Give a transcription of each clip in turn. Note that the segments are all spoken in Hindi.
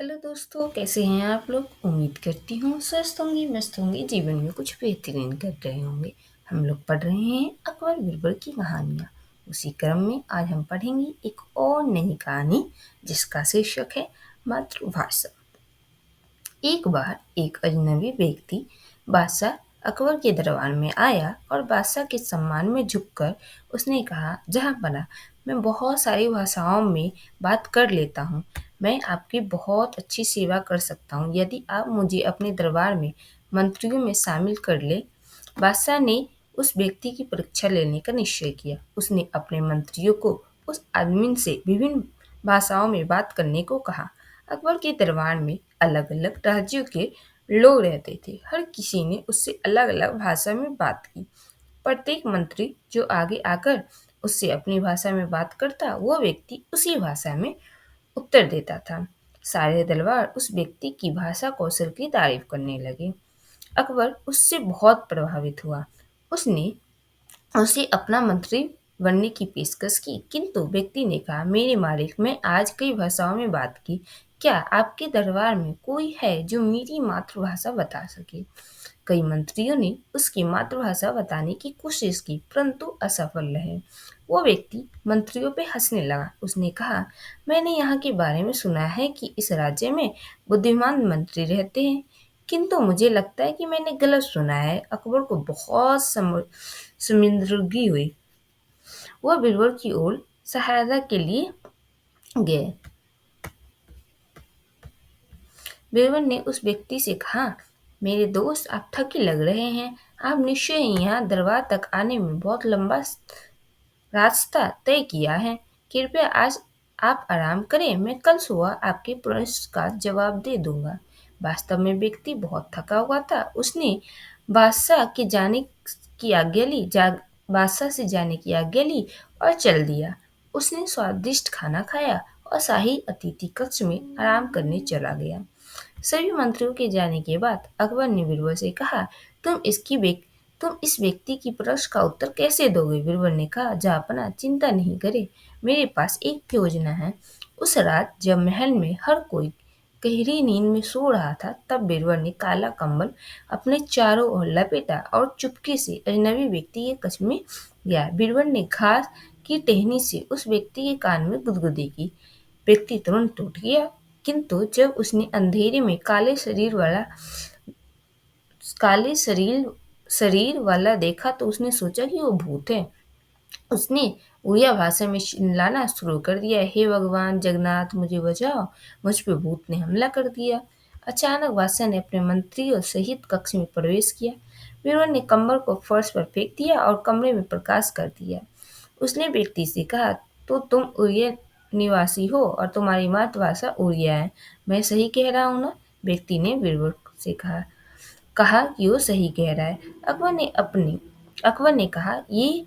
हेलो दोस्तों, कैसे हैं आप लोग। उम्मीद करती हूँ स्वस्थ होंगे, मस्त होंगे, जीवन में कुछ बेहतरीन कर रहे होंगे। हम लोग पढ़ रहे हैं अकबर बीरबल की कहानियाँ। उसी क्रम में आज हम पढ़ेंगे एक और नई कहानी जिसका शीर्षक है मातृभाषा। एक बार एक अजनबी व्यक्ति बादशाह अकबर के दरबार में आया और बादशाह के सम्मान में झुककर उसने कहा, जहाँ पना मैं बहुत सारी भाषाओं में बात कर लेता हूँ। मैं आपकी बहुत अच्छी सेवा कर सकता हूँ यदि आप मुझे अपने दरबार में मंत्रियों में शामिल कर ले। बादशाह ने उस व्यक्ति की परीक्षा लेने का निश्चय किया। उसने अपने मंत्रियों को उस आदमी से विभिन्न भाषाओं में बात करने को कहा। अकबर के दरबार में अलग अलग राज्यों के लोग रहते थे। हर किसी ने उससे अलग अलग भाषा में बात की। प्रत्येक मंत्री जो आगे आकर उससे अपनी भाषा में बात करता, वो व्यक्ति उसी भाषा में उत्तर देता था। सारे दरबार उस व्यक्ति की भाषा कौशल की तारीफ करने लगे। अकबर उससे बहुत प्रभावित हुआ। उसने उसे अपना मंत्री बनने की पेशकश की, किंतु व्यक्ति ने कहा, मेरे मालिक, मैं आज कई भाषाओं में बात की। क्या आपके दरबार में कोई है जो मेरी मातृभाषा बता सके। कई मंत्रियों ने उसकी मातृभाषा बताने की कोशिश की, परंतु असफल रहे। वो व्यक्ति मंत्रियों पे हंसने लगा। उसने कहा, मैंने यहाँ के बारे में सुना है कि इस राज्य में बुद्धिमान मंत्री रहते हैं, किंतु मुझे लगता है कि मैंने गलत सुना है। अकबर को बहुत शर्मिंदगी हुई। वह बीरबल की ओर सहायता के लिए गए। बीरबल ने उस व्यक्ति से कहा, मेरे दोस्त, आप थके लग रहे हैं। आप निश्चय ही यहाँ दरबार तक आने में बहुत लंबा रास्ता तय किया है। कृपया आज आप आराम करें, मैं कल सुबह आपके प्रश्न का जवाब दे दूंगा। वास्तव में व्यक्ति बहुत थका हुआ था। उसने बादशाह के जाने की आज्ञा ली जा बादशाह से जाने की आज्ञा ली और चल दिया। उसने स्वादिष्ट खाना खाया और शाही अतिथि कक्ष में आराम करने चला गया। सभी मंत्रियों के जाने के बाद अकबर ने बीरबल से कहा, तुम इस व्यक्ति की प्रश्न का उत्तर कैसे दोगे। बीरबल ने कहा, जहाँपना, चिंता नहीं करे, मेरे पास एक योजना है। उस रात जब महल में हर कोई गहरी नींद में सो रहा था, तब बीरबल ने काला कंबल अपने चारों ओर लपेटा और चुपके से अजनबी व्यक्ति के कक्ष में गया। बीरबल ने घास की टहनी से उस व्यक्ति के कान में गुदगुदी की। व्यक्ति तुरंत उठ गया, किंतु जब उसने अंधेरे में काले शरीर वाला देखा तो उसने सोचा कि वो भूत है। उसने उड़िया भाषा में चिल्लाना शुरू कर दिया, हे भगवान जगन्नाथ, मुझे बचाओ, मुझ पे भूत ने हमला कर दिया। अचानक बादशाह ने अपने मंत्रियों सहित कक्ष में प्रवेश किया। बीरबल ने कंबल को फर्श पर फेंक दिया और कमरे में प्रकाश कर दिया। उसने व्यक्ति से कहा, तो तुम उड़िया निवासी हो और तुम्हारी मातृभाषा उड़िया है, मैं सही कह रहा हूँ ना। व्यक्ति ने बीरबल से कहा कि वो सही कह रहा है। अकबर ने कहा, ये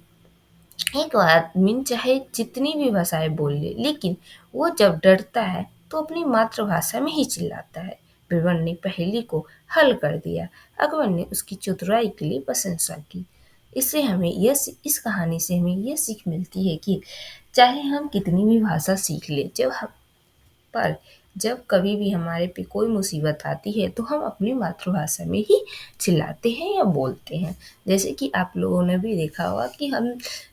एक आदमी चाहे जितनी भी भाषाएं बोल ले, लेकिन वो जब डरता है तो अपनी मातृभाषा में ही चिल्लाता है। बीरबल ने पहेली को हल कर दिया। अकबर ने उसकी चतुराई के लिए प्रशंसा की। इस कहानी से हमें यह सीख मिलती है कि चाहे हम कितनी भी भाषा सीख ले, पर जब कभी भी हमारे पे कोई मुसीबत आती है तो हम अपनी मातृभाषा में ही चिल्लाते हैं या बोलते हैं। जैसे कि आप लोगों ने भी देखा होगा कि हम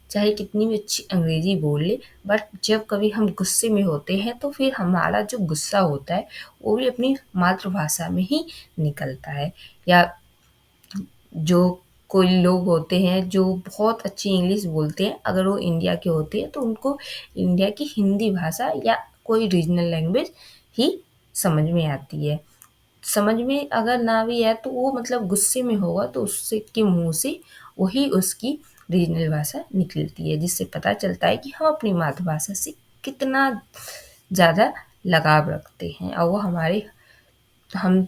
चाहे कितनी भी अच्छी अंग्रेजी बोल ले, बट जब कभी हम गुस्से में होते हैं तो फिर हमारा जो गुस्सा होता है वो भी अपनी मातृभाषा में ही निकलता है। या जो कोई लोग होते हैं जो बहुत अच्छी इंग्लिश बोलते हैं, अगर वो इंडिया के होते हैं तो उनको इंडिया की हिंदी भाषा या कोई रीजनल लैंग्वेज ही समझ में आती है। समझ में अगर ना भी आए तो वो मतलब गुस्से में होगा तो उससे के मुंह से वही उसकी रीजनल भाषा निकलती है, जिससे पता चलता है कि हम अपनी मातृभाषा से कितना ज़्यादा लगाव रखते हैं और वो हम